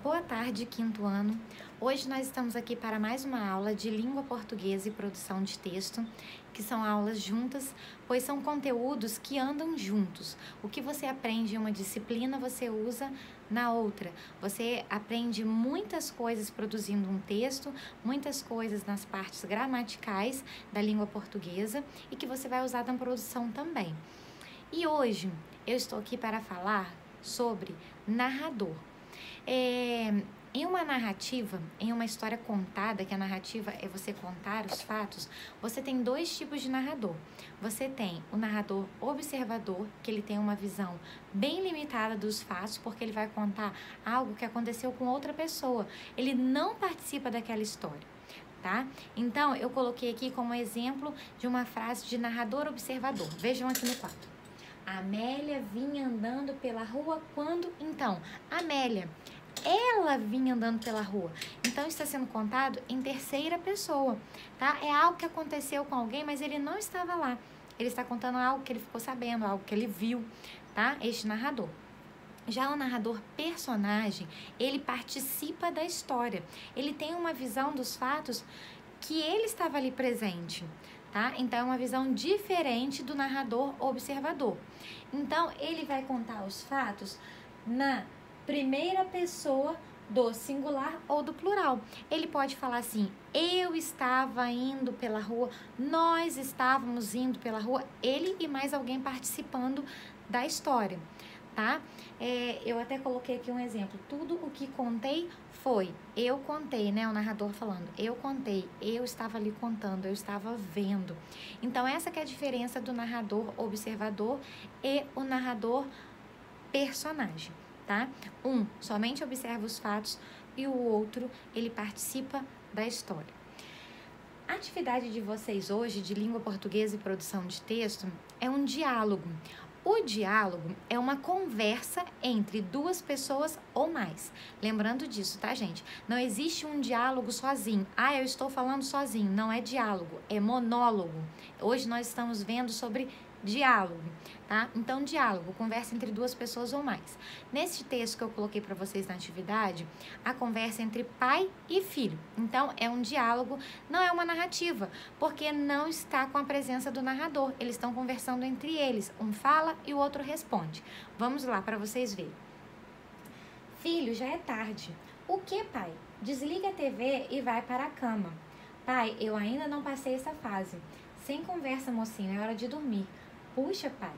Boa tarde, quinto ano. Hoje nós estamos aqui para mais uma aula de língua portuguesa e produção de texto, que são aulas juntas, pois são conteúdos que andam juntos. O que você aprende em uma disciplina, você usa na outra. Você aprende muitas coisas produzindo um texto, muitas coisas nas partes gramaticais da língua portuguesa e que você vai usar na produção também. E hoje eu estou aqui para falar sobre narrador. Em uma narrativa, em uma história contada, que a narrativa é você contar os fatos, você tem dois tipos de narrador. Você tem o narrador observador, que ele tem uma visão bem limitada dos fatos, porque ele vai contar algo que aconteceu com outra pessoa. Ele não participa daquela história, tá? Então, eu coloquei aqui como exemplo de uma frase de narrador observador. Vejam aqui no quadro. A Amélia vinha andando pela rua quando... Então, Amélia, ela vinha andando pela rua. Então, está sendo contado em terceira pessoa, tá? É algo que aconteceu com alguém, mas ele não estava lá. Ele está contando algo que ele ficou sabendo, algo que ele viu, tá? Este narrador. Já o narrador personagem, ele participa da história. Ele tem uma visão dos fatos que ele estava ali presente, tá? Então, é uma visão diferente do narrador observador. Então, ele vai contar os fatos na primeira pessoa do singular ou do plural. Ele pode falar assim: eu estava indo pela rua, nós estávamos indo pela rua, ele e mais alguém participando da história, tá? Eu até coloquei aqui um exemplo. Tudo o que contei foi, eu contei, né? O narrador falando, eu contei, eu estava ali contando, eu estava vendo. Então, essa que é a diferença do narrador observador e o narrador personagem, tá? Um somente observa os fatos e o outro, ele participa da história. A atividade de vocês hoje, de língua portuguesa e produção de texto, é um diálogo. O diálogo é uma conversa entre duas pessoas ou mais. Lembrando disso, tá, gente? Não existe um diálogo sozinho. Ah, eu estou falando sozinho. Não é diálogo, é monólogo. Hoje nós estamos vendo sobre diálogo, tá? Então, diálogo, conversa entre duas pessoas ou mais. Nesse texto que eu coloquei para vocês na atividade, a conversa entre pai e filho. Então, é um diálogo, não é uma narrativa, porque não está com a presença do narrador. Eles estão conversando entre eles. Um fala e o outro responde. Vamos lá para vocês verem. Filho, já é tarde. O que, pai? Desliga a TV e vai para a cama. Pai, eu ainda não passei essa fase. Sem conversa, mocinho, é hora de dormir. Puxa, pai.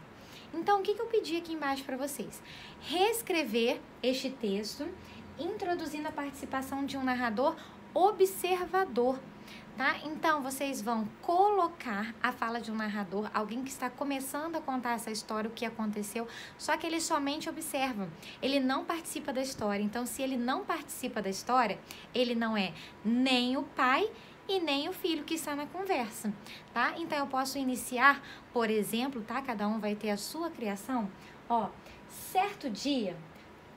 Então, o que eu pedi aqui embaixo para vocês? Reescrever este texto, introduzindo a participação de um narrador observador, tá? Então, vocês vão colocar a fala de um narrador, alguém que está começando a contar essa história, o que aconteceu, só que ele somente observa, ele não participa da história. Então, se ele não participa da história, ele não é nem o pai e nem o filho que está na conversa, tá? Então, eu posso iniciar, por exemplo, tá? Cada um vai ter a sua criação. Ó, certo dia,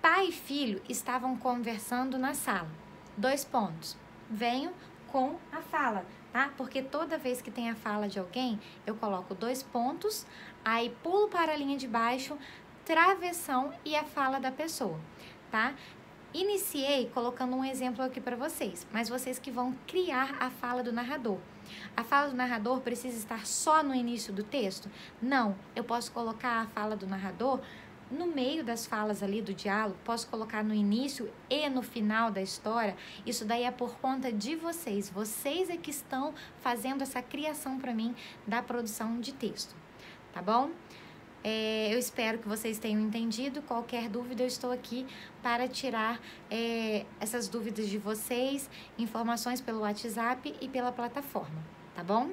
pai e filho estavam conversando na sala. 2 pontos. Venho com a fala, tá? Porque toda vez que tem a fala de alguém, eu coloco 2 pontos, aí pulo para a linha de baixo, travessão e a fala da pessoa, tá? Iniciei colocando um exemplo aqui para vocês, mas vocês que vão criar a fala do narrador. A fala do narrador precisa estar só no início do texto? Não, eu posso colocar a fala do narrador no meio das falas ali do diálogo, posso colocar no início e no final da história. Isso daí é por conta de vocês. Vocês é que estão fazendo essa criação para mim da produção de texto, tá bom? Eu espero que vocês tenham entendido. Qualquer dúvida, eu estou aqui para tirar essas dúvidas de vocês, informações pelo WhatsApp e pela plataforma, tá bom?